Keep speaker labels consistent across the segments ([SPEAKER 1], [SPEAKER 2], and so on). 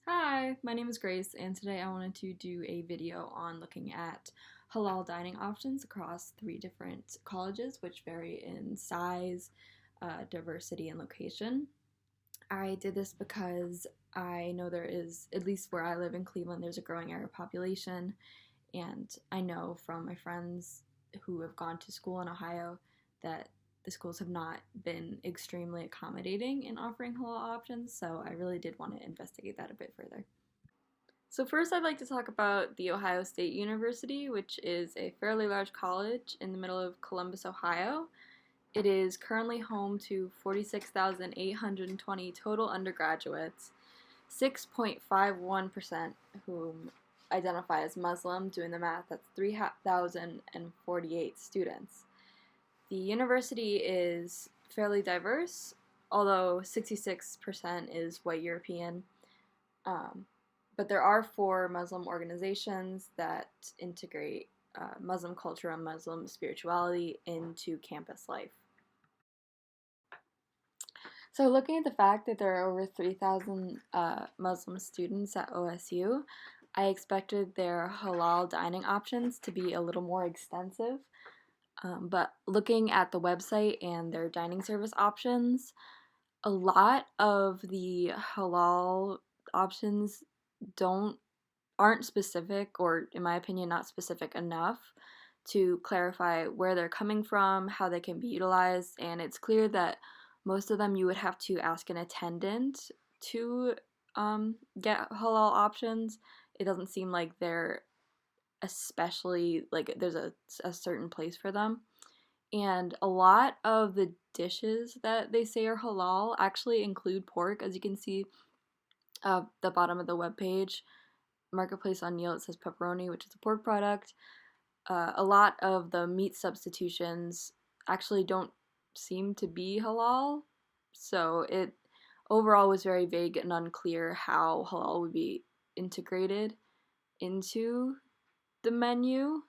[SPEAKER 1] Hi, my name is Grace, and today I wanted to do a video on looking at halal dining options across three different colleges, which vary in size, diversity, and location. I did this because I know there is, at least where I live in Cleveland, there's a growing Arab population, and I know from my friends who have gone to school in Ohio that the schools have not been extremely accommodating in offering halal options, so I really did want to investigate that a bit further. So, first, I'd like to talk about The Ohio State University, which is a fairly large college in the middle of Columbus, Ohio. It is currently home to 46,820 total undergraduates, 6.51% whom identify as Muslim. Doing the math, that's 3,048 students. The university is fairly diverse, although 66% is white European. Um, but there are four Muslim organizations that integrate Muslim culture and Muslim spirituality into campus life. So, looking at the fact that there are over 3,000 Muslim students at OSU, I expected their halal dining options to be a little more extensive. But looking at the website and their dining service options, a lot of the halal options don't aren't specific, or in my opinion not specific enough to clarify where they're coming from, how they can be utilized, and it's clear that most of them you would have to ask an attendant to get halal options. It doesn't seem like they're especially like there's a certain place for them. And a lot of the dishes that they say are halal actually include pork, as you can see the bottom of the webpage. Marketplace on Neil, it says pepperoni, which is a pork product. A lot of the meat substitutions actually don't seem to be halal, so it overall was very vague and unclear how halal would be integrated into the menu,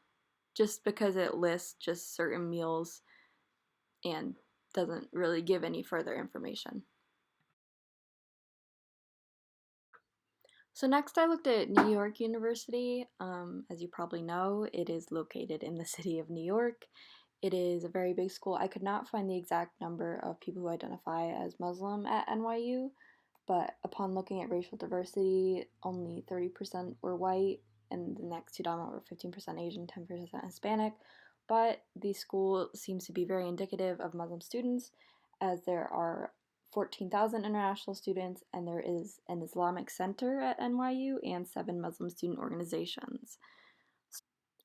[SPEAKER 1] just because it lists just certain meals and doesn't really give any further information. So next I looked at New York University. As you probably know, it is located in the city of New York. It is a very big school. I could not find the exact number of people who identify as Muslim at NYU, but upon looking at racial diversity, only 30% were white, and the next two dominant were 15% Asian, 10% Hispanic. But the school seems to be very indicative of Muslim students, as there are 14,000 international students, and there is an Islamic center at NYU and seven Muslim student organizations.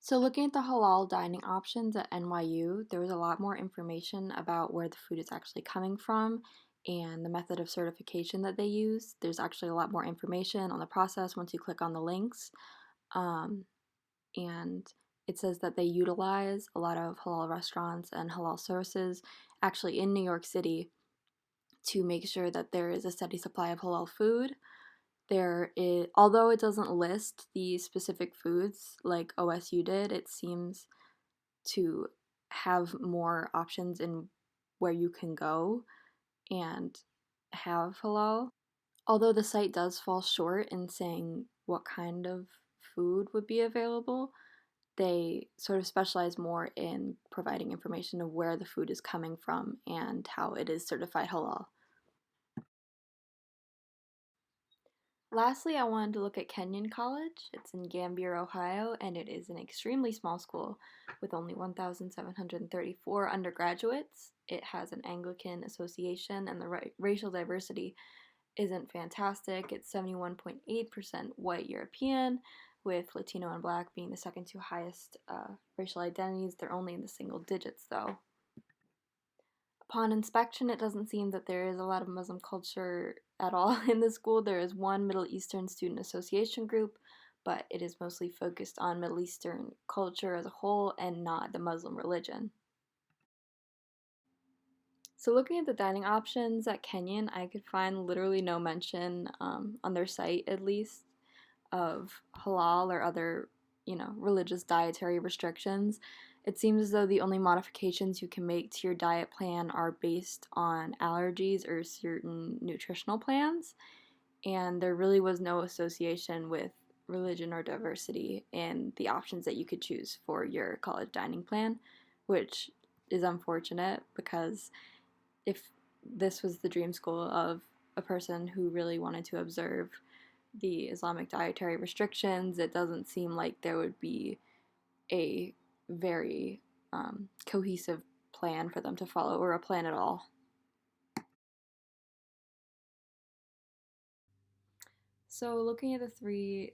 [SPEAKER 1] So, looking at the halal dining options at NYU, there was a lot more information about where the food is actually coming from and the method of certification that they use. There's actually a lot more information on the process once you click on the links. Um, and it says that they utilize a lot of halal restaurants and halal sources actually in New York City to make sure that there is a steady supply of halal food. There is, although it doesn't list the specific foods like OSU did, it seems to have more options in where you can go and have halal. Although the site does fall short in saying what kind of food would be available, they sort of specialize more in providing information of where the food is coming from and how it is certified halal. Lastly, I wanted to look at Kenyon College. It's in Gambier, Ohio, and it is an extremely small school with only 1,734 undergraduates. It has an Anglican association, and the racial diversity isn't fantastic. It's 71.8% white European, with Latino and Black being the second two highest racial identities. They're only in the single digits, though. Upon inspection, it doesn't seem that there is a lot of Muslim culture at all in the school. There is one Middle Eastern Student Association group, but it is mostly focused on Middle Eastern culture as a whole and not the Muslim religion. So, looking at the dining options at Kenyon, I could find literally no mention on their site, at least, of halal or other, religious dietary restrictions. It seems as though the only modifications you can make to your diet plan are based on allergies or certain nutritional plans. and there really was no association with religion or diversity in the options that you could choose for your college dining plan, which is unfortunate because if this was the dream school of a person who really wanted to observe the Islamic dietary restrictions, it doesn't seem like there would be a very cohesive plan for them to follow, or a plan at all. So, looking at the three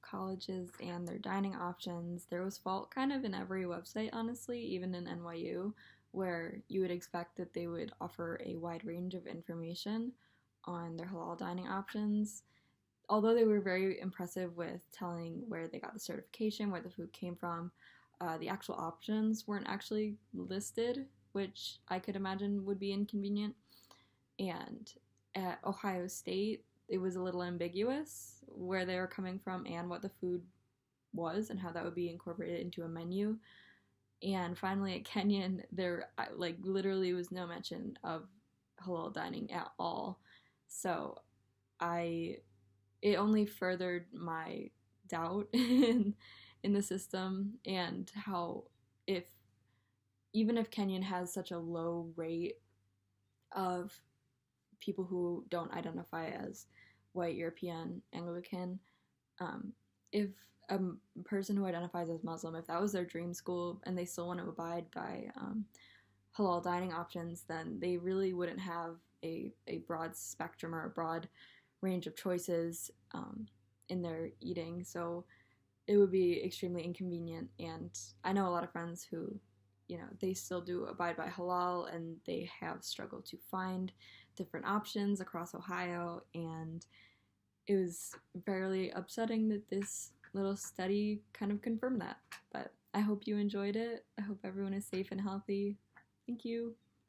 [SPEAKER 1] colleges and their dining options, there was fault kind of in every website, honestly, even in NYU, where you would expect that they would offer a wide range of information on their halal dining options. Although they were very impressive with telling where they got the certification, where the food came from, the actual options weren't actually listed, which I could imagine would be inconvenient. And at Ohio State, it was a little ambiguous where they were coming from and what the food was and how that would be incorporated into a menu. And finally, at Kenyon, there like literally was no mention of halal dining at all. So I it only furthered my doubt in the system and how if even if Kenyon has such a low rate of people who don't identify as white European Anglican, um, if a person who identifies as Muslim, if that was their dream school and they still want to abide by halal dining options, then they really wouldn't have a broad spectrum or a broad range of choices in their eating. So it would be extremely inconvenient. And I know a lot of friends who, they still do abide by halal and they have struggled to find different options across Ohio. And it was fairly upsetting that this little study kind of confirmed that. But I hope you enjoyed it. I hope everyone is safe and healthy. Thank you.